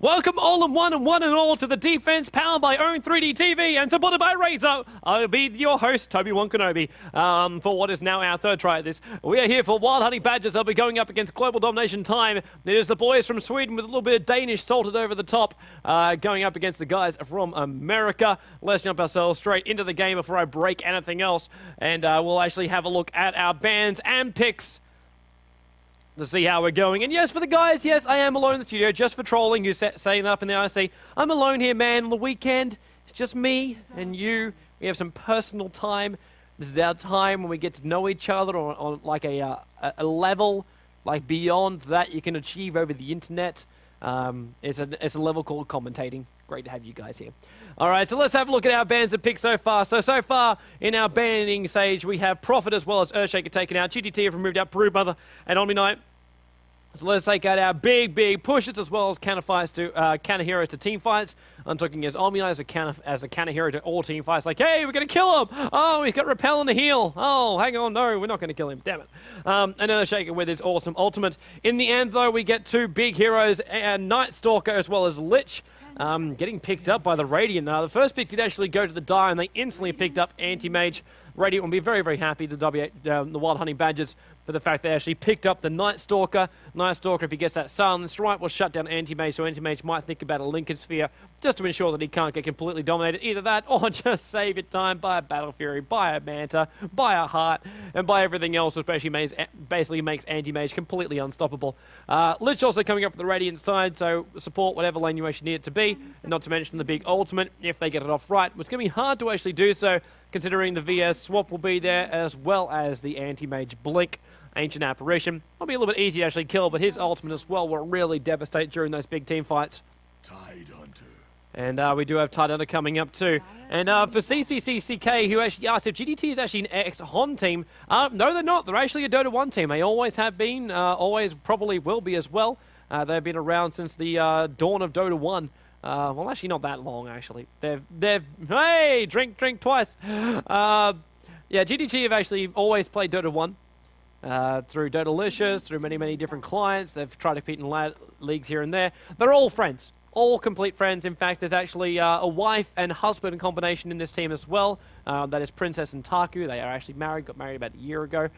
Welcome all in one and all to the defense powered by Own 3D TV and supported by Razer. I'll be your host, Toby-Wan Kenobi, for what is now our third try at this. We are here for Wild Honey Badgers. They'll be going up against Global Domination time. It is the boys from Sweden with a little bit of Danish salted over the top, going up against the guys from America. Let's jump ourselves straight into the game before I break anything else, and we'll actually have a look at our bans and picks to see how we're going. And yes, for the guys, yes, I am alone in the studio, just for trolling, who's saying up in the IC. I'm alone here, man, on the weekend. It's just me and you. We have some personal time. This is our time when we get to know each other on like a level, like beyond that you can achieve over the internet. It's a level called commentating. Great to have you guys here. All right, so let's have a look at our bans and picks so far. So far in our banning stage, we have Prophet as well as Earthshaker taken out. GTT have removed out Broodmother and Omni Knight. So let's take out our big pushes as well as counter heroes to team fights. I'm talking as Omni Knight as a counter hero to all team fights. Like, hey, we're going to kill him. Oh, he's got Repel and a heal. Oh, hang on, no, we're not going to kill him. Damn it. And Earthshaker with his awesome ultimate. In the end, though, we get two big heroes, and Night Stalker as well as Lich. Getting picked up by the Radiant. The first pick did actually go to the die, and they instantly picked up Anti-Mage. Radiant will be very happy, the Wild Honey Badgers, for the fact they actually picked up the Night Stalker. Night Stalker, if he gets that silenced right, will shut down Anti-Mage, so Anti-Mage might think about a Lincoln Sphere just to ensure that he can't get completely dominated. Either that, or just save your time, buy a Battle Fury, buy a Manta, buy a Heart, and buy everything else, which basically makes Anti-Mage completely unstoppable. Lich also coming up for the Radiant side, so support whatever lane you actually need it to be, and not to mention the big ultimate, if they get it off right. It's going to be hard to actually do so, considering the VS swap will be there, as well as the Anti-Mage Blink. Ancient Apparition will be a little bit easy to actually kill, but his ultimate as well will really devastate during those big team fights. Tidehunter. And we do have Tidehunter coming up too. And for CCCCK, who actually asked if GDT is actually an ex-HON team, no, they're not. They're actually a Dota 1 team. They always have been, always probably will be as well. They've been around since the dawn of Dota 1. Well, actually not that long, actually. Hey, drink twice. Yeah, GDT have actually always played Dota 1. Through Dotalicious, through many different clients. They've tried to compete in leagues here and there. They're all friends. All complete friends. In fact, there's actually a wife and husband combination in this team as well. That is Princess and Taku. They are actually married, got married about a year ago.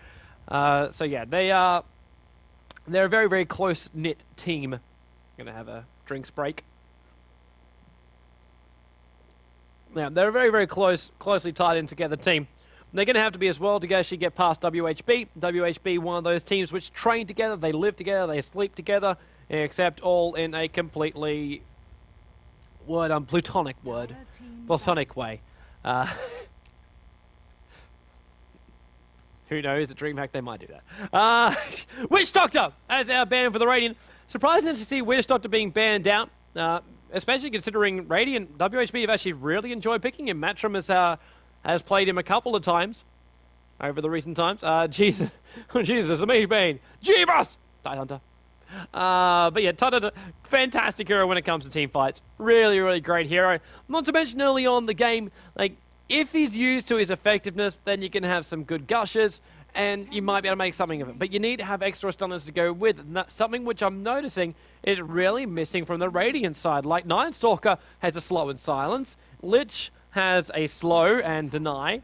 So yeah, they're a very close-knit team. Gonna have a drinks break. Yeah, they're a very closely tied in together team. They're going to have to be as well to actually get past WHB. WHB, one of those teams which train together, they live together, they sleep together, except all in a completely platonic way. Who knows? At DreamHack, they might do that. Witch Doctor as our ban for the Radiant. Surprising to see Witch Doctor being banned out, especially considering Radiant. WHB have actually really enjoyed picking him. Matchroom has played him a couple of times over the recent times. Jesus, Amazing Bane, Jeebus! Tidehunter. But yeah, Tidehunter, fantastic hero when it comes to team fights. Really great hero. Not to mention early on the game, like, if he's used to his effectiveness, then you can have some good gushes, and you might be able to make something of it. But you need to have extra stunners to go with it, and that's something which I'm noticing is really missing from the Radiant side. Like, Night Stalker has a slow and silence. Lich has a slow and deny.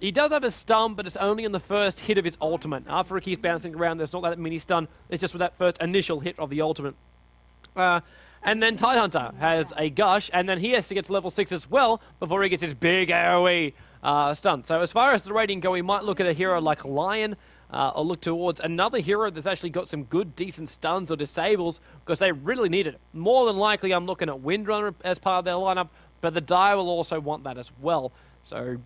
He does have a stun, but it's only in the first hit of his ultimate. After it keeps bouncing around, there's not that mini stun. It's just with that first initial hit of the ultimate. And then Tidehunter has a gush, and then he has to get to level 6 as well before he gets his big AoE stun. So as far as the rating go, we might look at a hero like Lion, or look towards another hero that's actually got some good, decent stuns or disables, because they really need it. More than likely, I'm looking at Windrunner as part of their lineup, but the Dire will also want that as well. So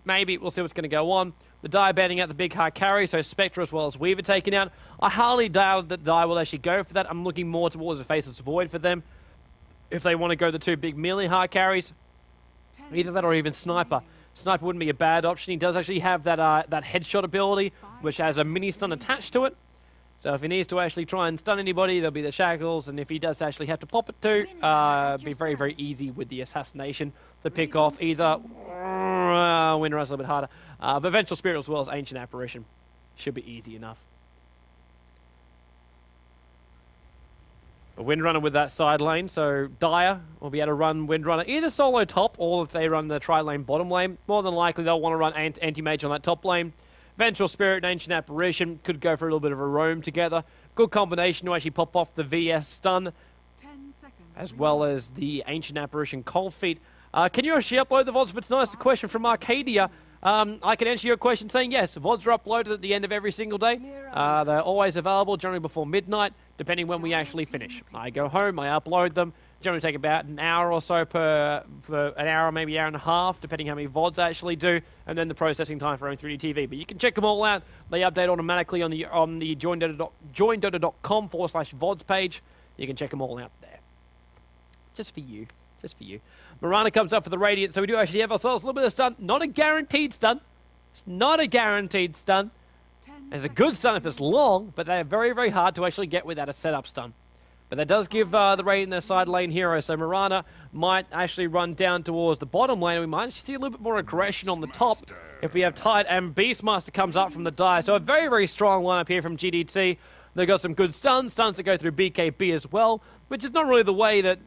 maybe we'll see what's going to go on. The Dire banning out the big hard carry, so Spectre as well as Weaver taken out. I highly doubt that Dire will actually go for that. I'm looking more towards the Faceless Void for them. If they want to go the two big melee hard carries, either that or even Sniper. Sniper wouldn't be a bad option. He does actually have that headshot ability, which has a mini stun attached to it. So if he needs to actually try and stun anybody, there'll be the shackles, and if he does actually have to pop it too, it'll be very easy with the assassination to pick off either Windrunner's a little bit harder, but Vengeful Spirit as well as Ancient Apparition should be easy enough. A Windrunner with that side lane, so Dire will be able to run Windrunner either solo top or if they run the tri-lane bottom lane. More than likely they'll want to run Anti-Mage on that top lane. Vengeful Spirit and Ancient Apparition could go for a little bit of a roam together. Good combination to actually pop off the VS stun, 10 seconds as well as the Ancient Apparition Cold Feet. Can you actually upload the VODs if it's nice? A question from Arcadia. I can answer your question saying yes. VODs are uploaded at the end of every single day. They're always available, generally before midnight, depending when we actually finish. I go home, I upload them. Generally take about an hour or so for an hour, maybe hour and a half, depending how many VODs I actually do, and then the processing time for Own3D TV. But you can check them all out. They update automatically on the joindota.com/VODs page. You can check them all out there. Just for you. Just for you. Mirana comes up for the Radiant, so we do actually have ourselves a little bit of stun. Not a guaranteed stun. It's not a guaranteed stun. It's a good stun if it's long, but they're very, very hard to actually get without a setup stun. But that does give the Radiant their side lane hero, so Mirana might actually run down towards the bottom lane, and we might see a little bit more aggression on the top if we have Tide, and Beastmaster comes up from the Dire. So a very, very strong lineup here from GDT. They've got some good stuns that go through BKB as well, which is not really the way that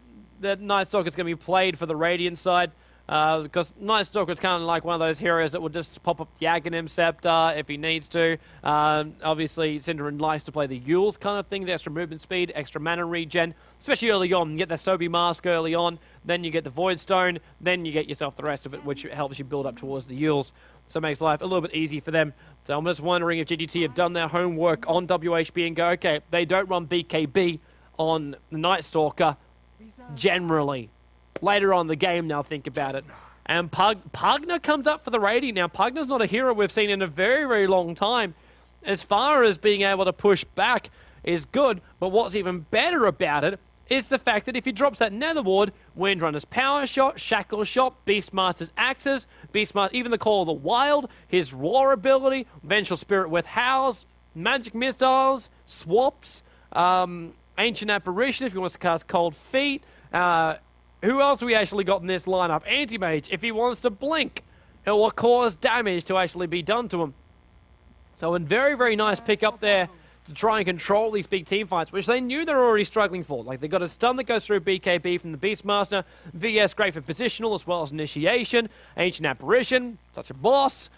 Night Stalker is going to be played for the Radiant side, because Night Stalker is kind of like one of those heroes that will just pop up the Aghanim Scepter if he needs to. Obviously, Synderen likes to play the Yules kind of thing, the extra movement speed, extra mana regen, especially early on. You get the Sobi Mask early on, then you get the Void Stone, then you get yourself the rest of it, which helps you build up towards the Yules. So it makes life a little bit easy for them. So I'm just wondering if GDT have done their homework on WHB and go, okay, they don't run BKB on the Night Stalker. Generally, later on in the game, they'll think about it. And Pugna comes up for the Radiant. Now, Pugna's not a hero we've seen in a very, very long time. As far as being able to push back is good, but what's even better about it is the fact that if he drops that Nether Ward, Windrunner's Power Shot, Shackle Shot, Beastmaster's Axes, Beastmaster, even the Call of the Wild, his Roar ability, Vengeful Spirit with Howls, Magic Missiles, Swaps, Ancient Apparition if he wants to cast Cold Feet. Who else have we actually got in this lineup? Anti-Mage if he wants to blink. It will cause damage to actually be done to him. So a very, very nice pick up there to try and control these big team fights, which they knew they were already struggling for. Like, they got a stun that goes through BKB from the Beastmaster. VS great for positional as well as initiation. Ancient Apparition, such a boss.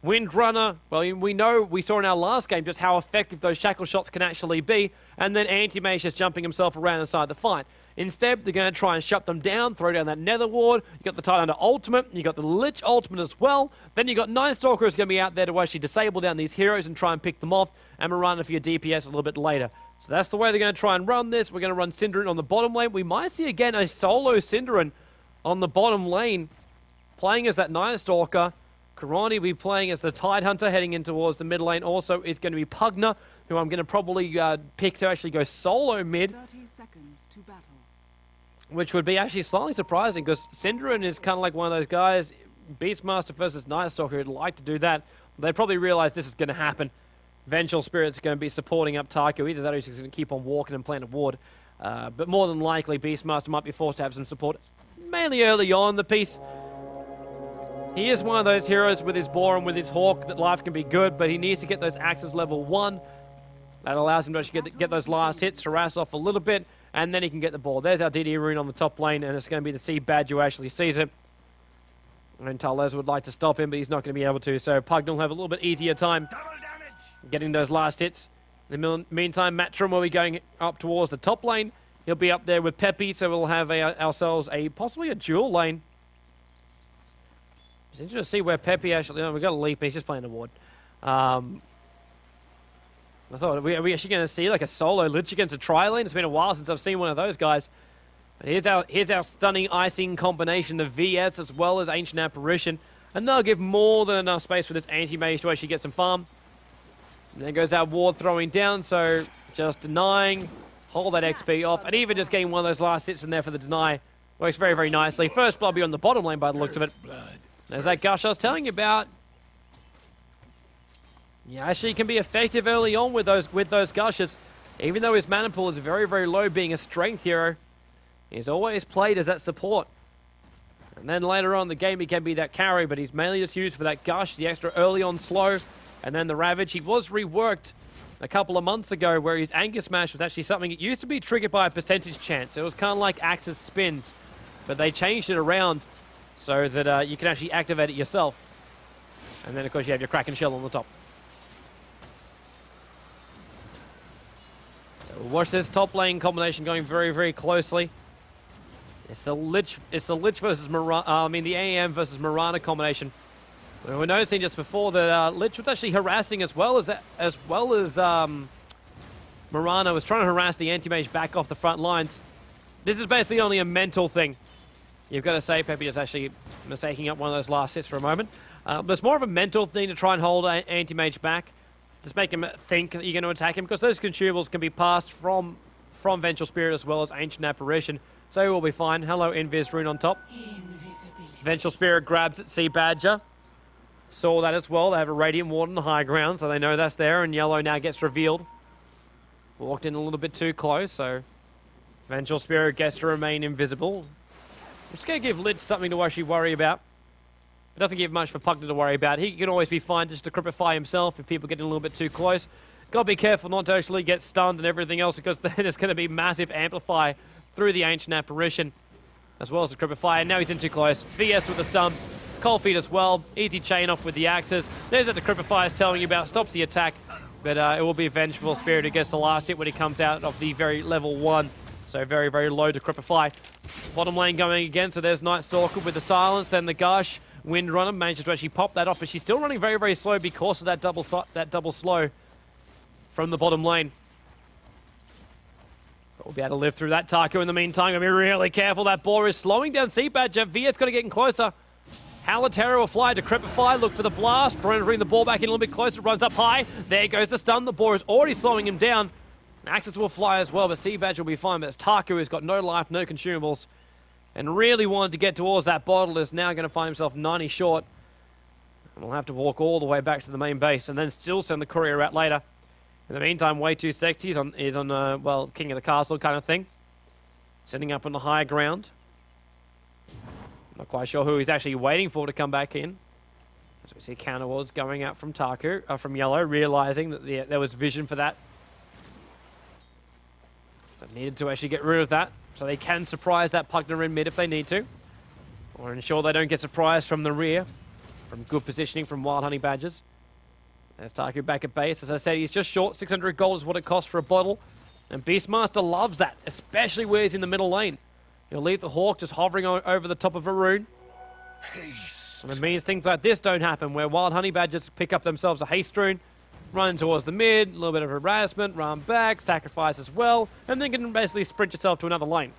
Windrunner, well, we saw in our last game just how effective those shackle shots can actually be, and then Anti-Mage just jumping himself around inside the fight. Instead, they're going to try and shut them down, throw down that Nether Ward. You got the Tidehunter ultimate, you got the Lich ultimate as well. Then you got Night Stalker who's going to be out there to actually disable down these heroes and try and pick them off, and Mirana for your DPS a little bit later. So that's the way they're going to try and run this. We're going to run Synderen on the bottom lane. We might see again a solo Synderen on the bottom lane, playing as that Night Stalker. Karani will be playing as the Tidehunter, heading in towards the mid lane. Also is going to be Pugna, who I'm going to probably pick to actually go solo mid. 30 seconds to battle. Which would be actually slightly surprising, because Synderen is kind of like one of those guys, Beastmaster versus Night Stalker, who'd like to do that. They probably realize this is going to happen. Vengeful Spirit's going to be supporting up Taiko. Either that or he's going to keep on walking and plant a ward. But more than likely, Beastmaster might be forced to have some support, mainly early on in the piece. He is one of those heroes with his boar and with his hawk that life can be good, but he needs to get those axes level 1. That allows him to actually get those last hits, harass off a little bit, and then he can get the ball. There's our DD rune on the top lane, and it's going to be the Sea Badge who actually sees it. And Talez would like to stop him, but he's not going to be able to, so Pugna will have a little bit easier time getting those last hits. In the meantime, Matrim will be going up towards the top lane. He'll be up there with Peppy, so we'll have ourselves possibly a dual lane. It's interesting to see where Peppy actually... Oh, we've got a leap. He's just playing a ward. I thought, are we actually going to see like a solo Lich against a tri-lane? It's been a while since I've seen one of those guys. But here's our stunning icing combination, the VS as well as Ancient Apparition. And they'll give more than enough space for this Anti-Mage to actually get some farm. And there goes our ward throwing down, so just denying, hold that XP off, and even just getting one of those last hits in there for the deny works very, very nicely. First blood be on the bottom lane by the looks of it. There's that gush I was telling you about. Yeah, actually can be effective early on with those gushes. Even though his mana pool is very, very low, being a strength hero, he's always played as that support. And then later on in the game, he can be that carry, but he's mainly just used for that gush, the extra early on slow, and then the Ravage. He was reworked a couple of months ago where his Anchor Smash was actually something that used to be triggered by a percentage chance. It was kind of like Axe's spins, but they changed it around so that you can actually activate it yourself. And then, of course, you have your Kraken Shell on the top. So we'll watch this top lane combination going very, very closely. It's the Lich versus Mirana, the AM versus Mirana combination. We were noticing just before that Lich was actually harassing as well as Mirana was trying to harass the anti-mage back off the front lines. This is basically only a mental thing. You've got to say Peppy is actually mistaking up one of those last hits for a moment. But it's more of a mental thing to try and hold anti-mage back. Just make him think that you're going to attack him, because those consumables can be passed from Vengeful Spirit as well as Ancient Apparition. So we'll be fine. Hello, Invis Rune on top. Vengeful Spirit grabs at Sea Badger. Saw that as well. They have a Radiant Ward on the high ground, so they know that's there, and yellow now gets revealed. Walked in a little bit too close, so Vengeful Spirit gets to remain invisible. Just going to give Lich something to actually worry about. It doesn't give much for Pugner to worry about. He can always be fine just to cripify himself if people get a little bit too close. Got to be careful not to actually get stunned and everything else, because then it's going to be massive amplify through the Ancient Apparition, as well as the cripify. And now he's in too close. VS with the stun. Cold Feet as well. Easy chain off with the axes. There's what the cripify is telling you about. Stops the attack. But it will be Vengeful Spirit who gets the last hit when he comes out of the very level 1. So very, very low to cripify. Bottom lane going again. So there's Night Stalker with the silence and the gush. Windrunner manages to actually pop that off, but she's still running very, very slow because of that double slow from the bottom lane. But we'll be able to live through that. Taku in the meantime, gonna be really careful. That boar is slowing down Sea Badger. Viet's got to get in closer. Halaterra will fly to cripify, look for the blast. Trying to bring the ball back in a little bit closer, runs up high. There goes the stun. The boar is already slowing him down. Axis will fly as well, but Sea Badger will be fine. But it's Taku who's got no life, no consumables, and really wanted to get towards that bottle, is now going to find himself 90 short. And we'll have to walk all the way back to the main base and then still send the courier out later. In the meantime, Way Too Sexy is on well, King of the Castle kind of thing. Sitting up on the higher ground. Not quite sure who he's actually waiting for to come back in. As we see counter wards going out from Taku, from Yellow, realizing that there was vision for that. So needed to actually get rid of that, so they can surprise that Pugner in mid if they need to, or ensure they don't get surprised from the rear, from good positioning from Wild Honey Badgers. There's Taku back at base. As I said, he's just short. 600 gold is what it costs for a bottle, and Beastmaster loves that, especially where he's in the middle lane. He'll leave the Hawk just hovering over the top of a rune. And it means things like this don't happen, where Wild Honey Badgers pick up themselves a haste rune, run towards the mid, a little bit of harassment, run back, sacrifice as well, and then can basically sprint yourself to another lane.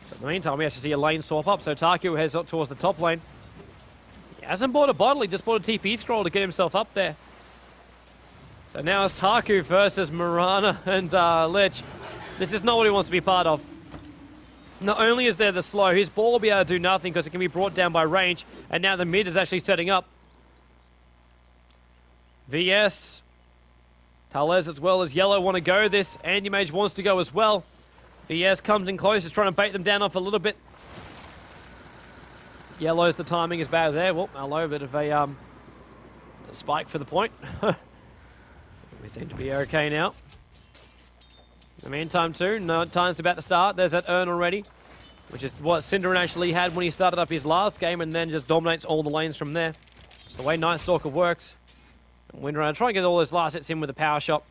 So in the meantime, we actually see a lane swap up, so Taku heads up towards the top lane. He hasn't bought a bottle, he just bought a TP scroll to get himself up there. So now it's Taku versus Mirana and Lich. This is not what he wants to be part of. Not only is there the slow, his ball will be able to do nothing because it can be brought down by range, and now the mid is actually setting up. VS, Talez as well as Yellow want to go this. Anti-Mage wants to go as well. VS comes in close, is trying to bait them down off a little bit. Yellow's the timing is bad there. Well, hello, a bit of a spike for the point. We seem to be okay now. In the meantime, too, no time's about to start. There's that urn already, which is what Cinderin actually had when he started up his last game, and then just dominates all the lanes from there. It's the way Night Stalker works. And Windrunner try and get all those last hits in with a power shot.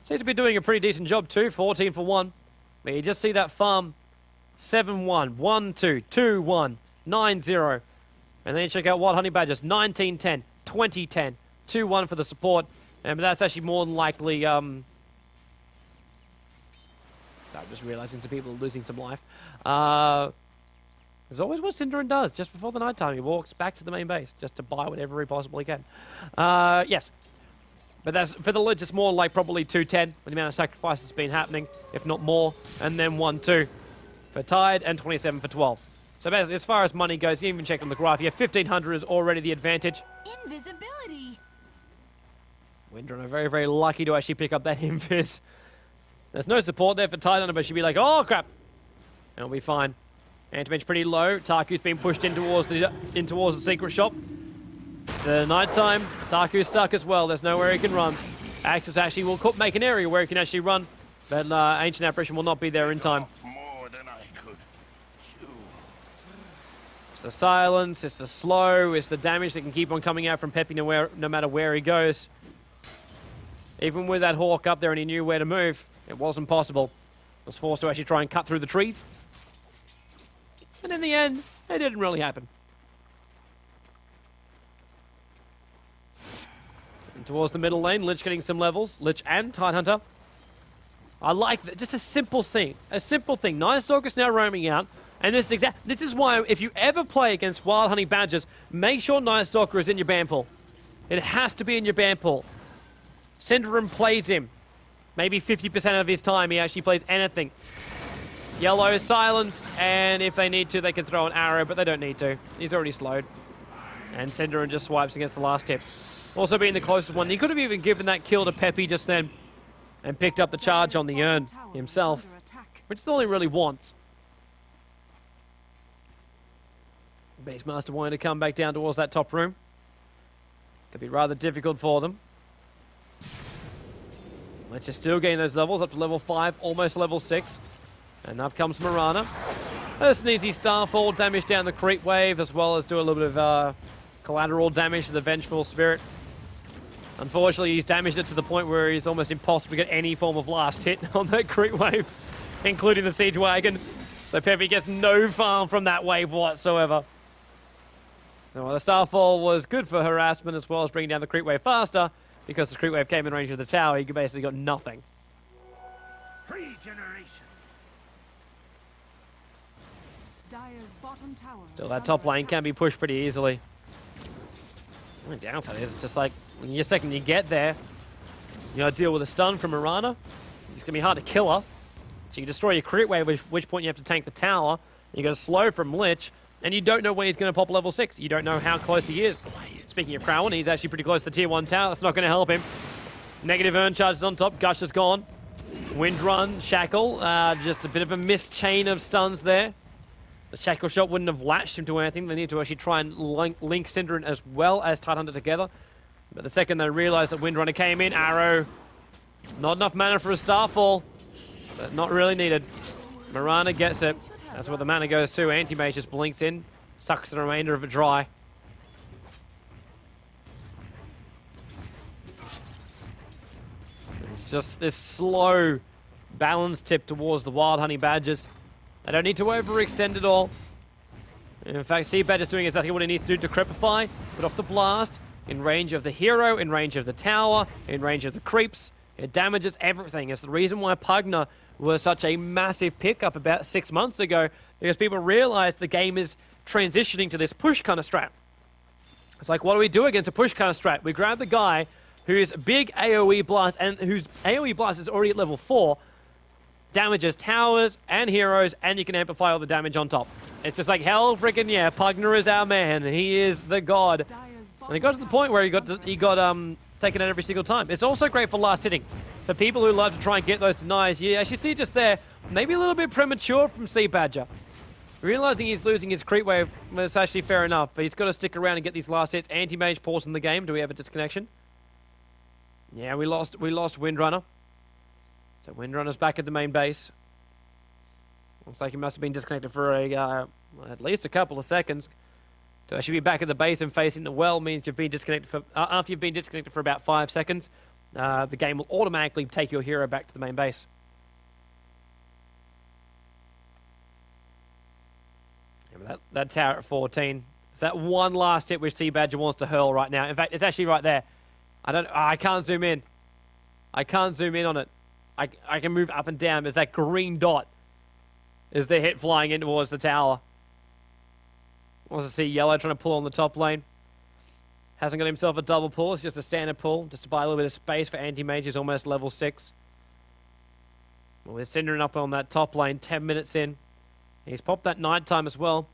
Seems to be doing a pretty decent job, too. 14 for 1. But you just see that farm 7-1, 1-2, 2-1, 9-0. And then you check out Wild Honey Badgers 19-10, 20-10, 2-1 for the support. And that's actually more than likely. I'm just realizing some people are losing some life. There's always what Cinderin does just before the night time. He walks back to the main base just to buy whatever he possibly can. Yes. But that's for the Lich, it's more like probably 2-10 with the amount of sacrifice that's been happening, if not more. And then 1-2 for Tide and 27 for 12. So basically, as far as money goes, you even check on the graph. Yeah, 1,500 is already the advantage. Invisibility. Windrunner very, very lucky to actually pick up that invis. There's no support there for Titan, but she'd be like, oh, crap. It'll be fine. Anti-Mage pretty low. Taku's being pushed in towards the secret shop. It's night time. Taku's stuck as well. There's nowhere he can run. Axis actually will make an area where he can actually run, but Ancient Apparition will not be there in time. It's the silence, it's the slow, it's the damage that can keep on coming out from Peppy no matter where he goes. Even with that Hawk up there and he knew where to move, it wasn't possible. Was forced to actually try and cut through the trees. And in the end, it didn't really happen. And towards the middle lane, Lich getting some levels. Lich and Tidehunter. I like that. Just a simple thing. A simple thing. Night Stalker's now roaming out. And this is why, if you ever play against Wild Honey Badgers, make sure Night Stalker is in your ban pool. It has to be in your ban pool. Syndrome plays him. Maybe 50% of his time he actually plays anything. Yellow is silenced, and if they need to, they can throw an arrow, but they don't need to. He's already slowed. And Syndrome just swipes against the last tip. Also being the closest one. He could have even given that kill to Peppy just then and picked up the charge on the urn himself, which is all he really wants. Beastmaster wanting to come back down towards that top room. Could be rather difficult for them. Let's just still gain those levels up to level 5, almost level 6. And up comes Mirana. This needs his Starfall, damage down the creep wave, as well as do a little bit of collateral damage to the Vengeful Spirit. Unfortunately, he's damaged it to the point where it's almost impossible to get any form of last hit on that creep wave, including the Siege Wagon. So Peppy gets no farm from that wave whatsoever. So while the Starfall was good for harassment as well as bringing down the creep wave faster, because the creep wave came in range of the tower, he basically got nothing. Regeneration. Dire's bottom tower. Still, that top lane can be pushed pretty easily. The only downside is it's just like, when the second you get there, you gotta deal with a stun from Mirana. It's gonna be hard to kill her. So you destroy your crit wave, at which point you have to tank the tower. You got a slow from Lich, and you don't know when he's going to pop level 6. You don't know how close he is. Speaking of Crowan, he's actually pretty close to the tier 1 tower. That's not going to help him. Negative urn charges on top. Gush is gone. Wind Run, Shackle. Just a bit of a missed chain of stuns there. The Shackle shot wouldn't have latched him to anything. They need to actually try and link Synderen as well as Tidehunter together. But the second they realize that Wind Runner came in, arrow. Not enough mana for a Starfall. But not really needed. Mirana gets it. That's where the mana goes to. Anti-Mage just blinks in, sucks the remainder of it dry. It's just this slow balance tip towards the Wild Honey Badgers. They don't need to overextend at all. In fact, Sea Badger's doing exactly what he needs to do to Decrepify, put off the blast, in range of the hero, in range of the tower, in range of the creeps. It damages everything. It's the reason why Pugna was such a massive pickup about 6 months ago, because people realized the game is transitioning to this push kind of strat. It's like, what do we do against a push kind of strat? We grab the guy whose big AoE blast, and whose AoE blast is already at level 4, damages towers and heroes, and you can amplify all the damage on top. It's just like, hell freaking yeah, Pugna is our man. He is the god. And it got to the point where he got taken out every single time. It's also great for last hitting. For people who love to try and get those denies, you actually see just there, maybe a little bit premature from Sea Badger. Realizing he's losing his creep wave was actually fair enough, but he's got to stick around and get these last hits. Anti-Mage pausing the game. Do we have a disconnection? Yeah, we lost Windrunner. So Windrunner's back at the main base. Looks like he must have been disconnected for at least a couple of seconds. To actually be back at the base and facing the well means you've been disconnected for after you've been disconnected for about 5 seconds. The game will automatically take your hero back to the main base. Yeah, but that tower at 14. It's that one last hit which Sea Badger wants to hurl right now. In fact, it's actually right there. I can't zoom in. I can't zoom in on it. I can move up and down. There's that green dot. Is the hit flying in towards the tower. Wants to see Yellow trying to pull on the top lane. Hasn't got himself a double pull. It's just a standard pull. Just to buy a little bit of space for Anti-Mage, who's almost level 6. Well, we're Synderen up on that top lane, 10 minutes in. He's popped that nighttime as well.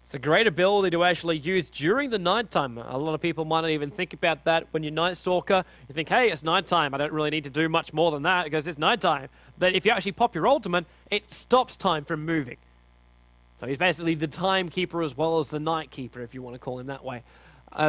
It's a great ability to actually use during the nighttime. A lot of people might not even think about that when you're Night Stalker. You think, hey, it's nighttime. I don't really need to do much more than that because it's nighttime. But if you actually pop your ultimate, it stops time from moving. So he's basically the timekeeper as well as the night keeper, if you want to call him that way.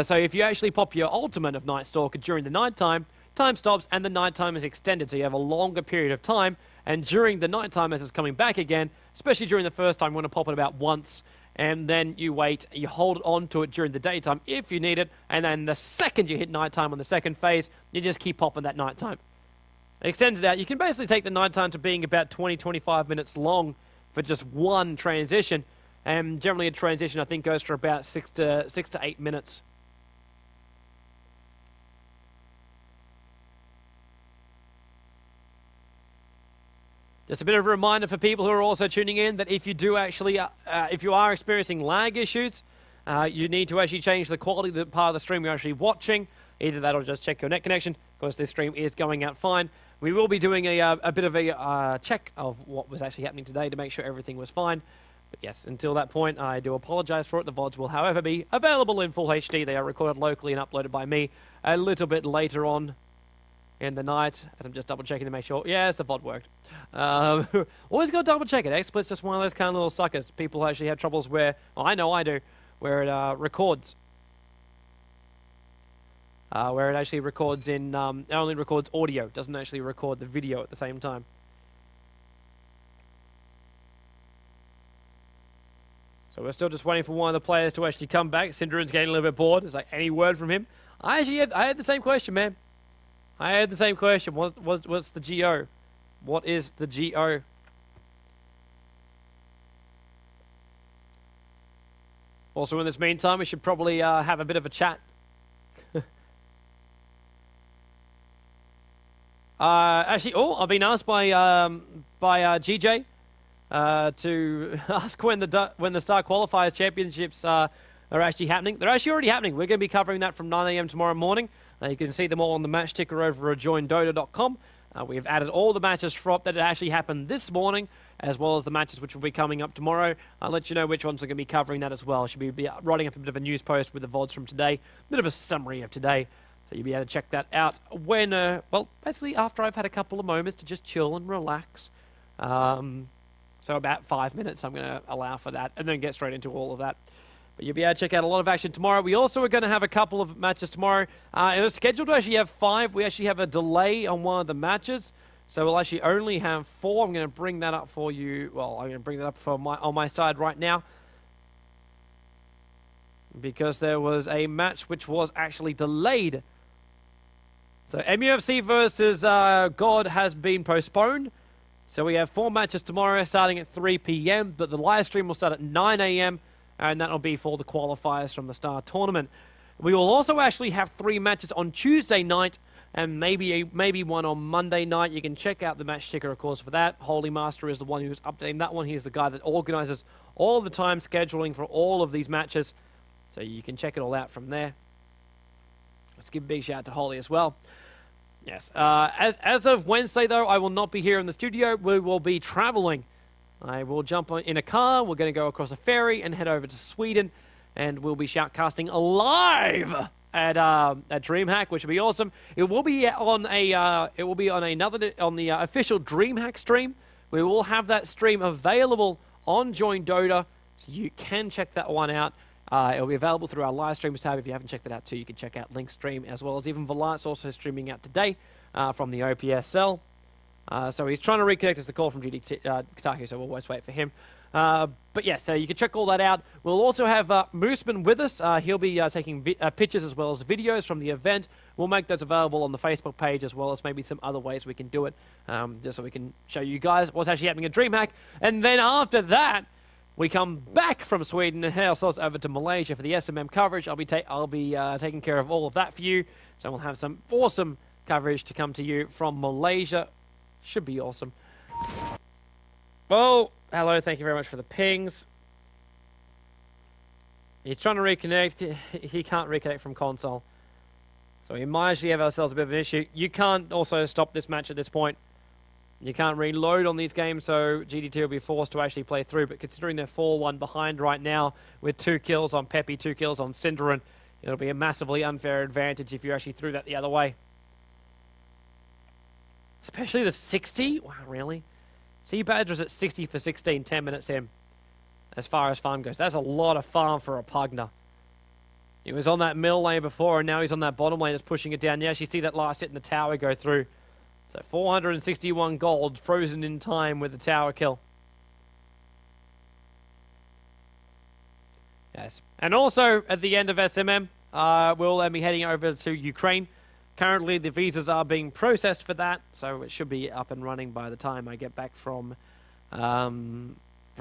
So if you actually pop your ultimate of Night Stalker during the nighttime, time stops and the nighttime is extended. So you have a longer period of time. And during the nighttime, as it's coming back again, especially during the first time, you want to pop it about once. And then you wait, you hold on to it during the daytime if you need it, and then the second you hit nighttime on the second phase, you just keep popping that nighttime. It extends it out. You can basically take the nighttime to being about 20-25 minutes long for just one transition, and generally a transition I think goes for about 6 to 8 minutes. Just a bit of a reminder for people who are also tuning in that if you do actually, if you are experiencing lag issues, you need to actually change the quality of the part of the stream you're actually watching. Either that or just check your net connection, because this stream is going out fine. We will be doing a bit of a check of what was actually happening today to make sure everything was fine. But yes, until that point, I do apologize for it. The VODs will, however, be available in full HD. They are recorded locally and uploaded by me a little bit later on in the night, as I'm just double checking to make sure. Yes, the VOD worked. Always got to double check it. XSplit's just one of those kind of little suckers. People actually have troubles where, well, I know I do, where it records. Where it actually records in, it only records audio, doesn't actually record the video at the same time. So we're still just waiting for one of the players to actually come back. Syndrone's getting a little bit bored. It's like, any word from him? I had the same question, man. I had the same question. What's the GO? What is the GO? Also, in this meantime, we should probably have a bit of a chat. Actually, I've been asked by GJ to ask when the Star Qualifiers Championships are actually happening. They're actually already happening. We're going to be covering that from 9 AM tomorrow morning. You can see them all on the match ticker over at joindota.com. We've added all the matches that actually happened this morning, as well as the matches which will be coming up tomorrow. I'll let you know which ones are going to be covering that as well. Should be writing up a bit of a news post with the VODs from today, a bit of a summary of today. So you'll be able to check that out when, well, basically after I've had a couple of moments to just chill and relax. So about 5 minutes I'm going to allow for that, and then get straight into all of that. But you'll be able to check out a lot of action tomorrow. We also are going to have a couple of matches tomorrow. It was scheduled to actually have 5. We actually have a delay on one of the matches. So we'll actually only have 4. I'm going to bring that up for you. Well, I'm going to bring that up on my side right now. Because there was a match which was actually delayed. So MUFC versus God has been postponed. So we have 4 matches tomorrow starting at 3 PM. But the live stream will start at 9 AM. And that'll be for the qualifiers from the Star Tournament. We will also actually have 3 matches on Tuesday night, and maybe one on Monday night. You can check out the match ticker, of course, for that. Holy Master is the one who's updating that one. He's the guy that organizes all the time scheduling for all of these matches. So you can check it all out from there. Let's give a big shout out to Holy as well. Yes. As of Wednesday, though, I will not be here in the studio. We will be traveling. I will jump in a car. We're going to go across a ferry and head over to Sweden, and we'll be shoutcasting live at DreamHack, which will be awesome. It will be on the official DreamHack stream. We will have that stream available on Join Dota, so you can check that one out. It'll be available through our live streams tab. If you haven't checked that out too, you can check out Link Stream, as well as even Valart's also streaming out today from the OPSL. So he's trying to reconnect us the call from GD Kotaku, so we'll always wait for him. But yeah, so you can check all that out. We'll also have Mooseman with us. He'll be taking pictures as well as videos from the event. We'll make those available on the Facebook page, as well as maybe some other ways we can do it, just so we can show you guys what's actually happening at DreamHack. And then after that, we come back from Sweden and head ourselves over to Malaysia for the SMM coverage. I'll be taking care of all of that for you. So we'll have some awesome coverage to come to you from Malaysia. Should be awesome. Well, hello, thank you very much for the pings. He's trying to reconnect. He can't reconnect from console. So we might actually have ourselves a bit of an issue. You can't also stop this match at this point. You can't reload on these games, so GDT will be forced to actually play through. But considering they're 4-1 behind right now, with 2 kills on Peppy, 2 kills on Cinderin, it'll be a massively unfair advantage if you actually threw that the other way. Especially the 60? Wow, really? Sea Badger's at 60 for 16, 10 minutes in. As far as farm goes. That's a lot of farm for a Pugner. He was on that middle lane before, and now he's on that bottom lane, just pushing it down. You actually see that last hit in the tower go through. So 461 gold frozen in time with the tower kill. Yes. And also, at the end of SMM, we'll then be heading over to Ukraine. Currently, the visas are being processed for that, so it should be up and running by the time I get back from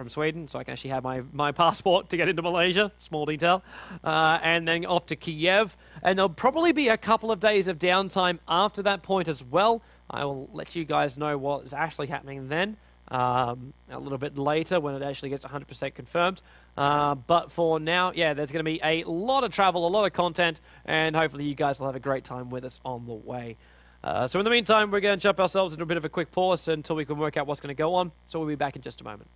Sweden, so I can actually have my passport to get into Malaysia. Small detail. And then off to Kiev. And there'll probably be a couple of days of downtime after that point as well. I will let you guys know what is actually happening then. A little bit later when it actually gets 100% confirmed. But for now, yeah, there's going to be a lot of travel, a lot of content, and hopefully you guys will have a great time with us on the way. So in the meantime, we're going to jump ourselves into a bit of a quick pause until we can work out what's going to go on. So we'll be back in just a moment.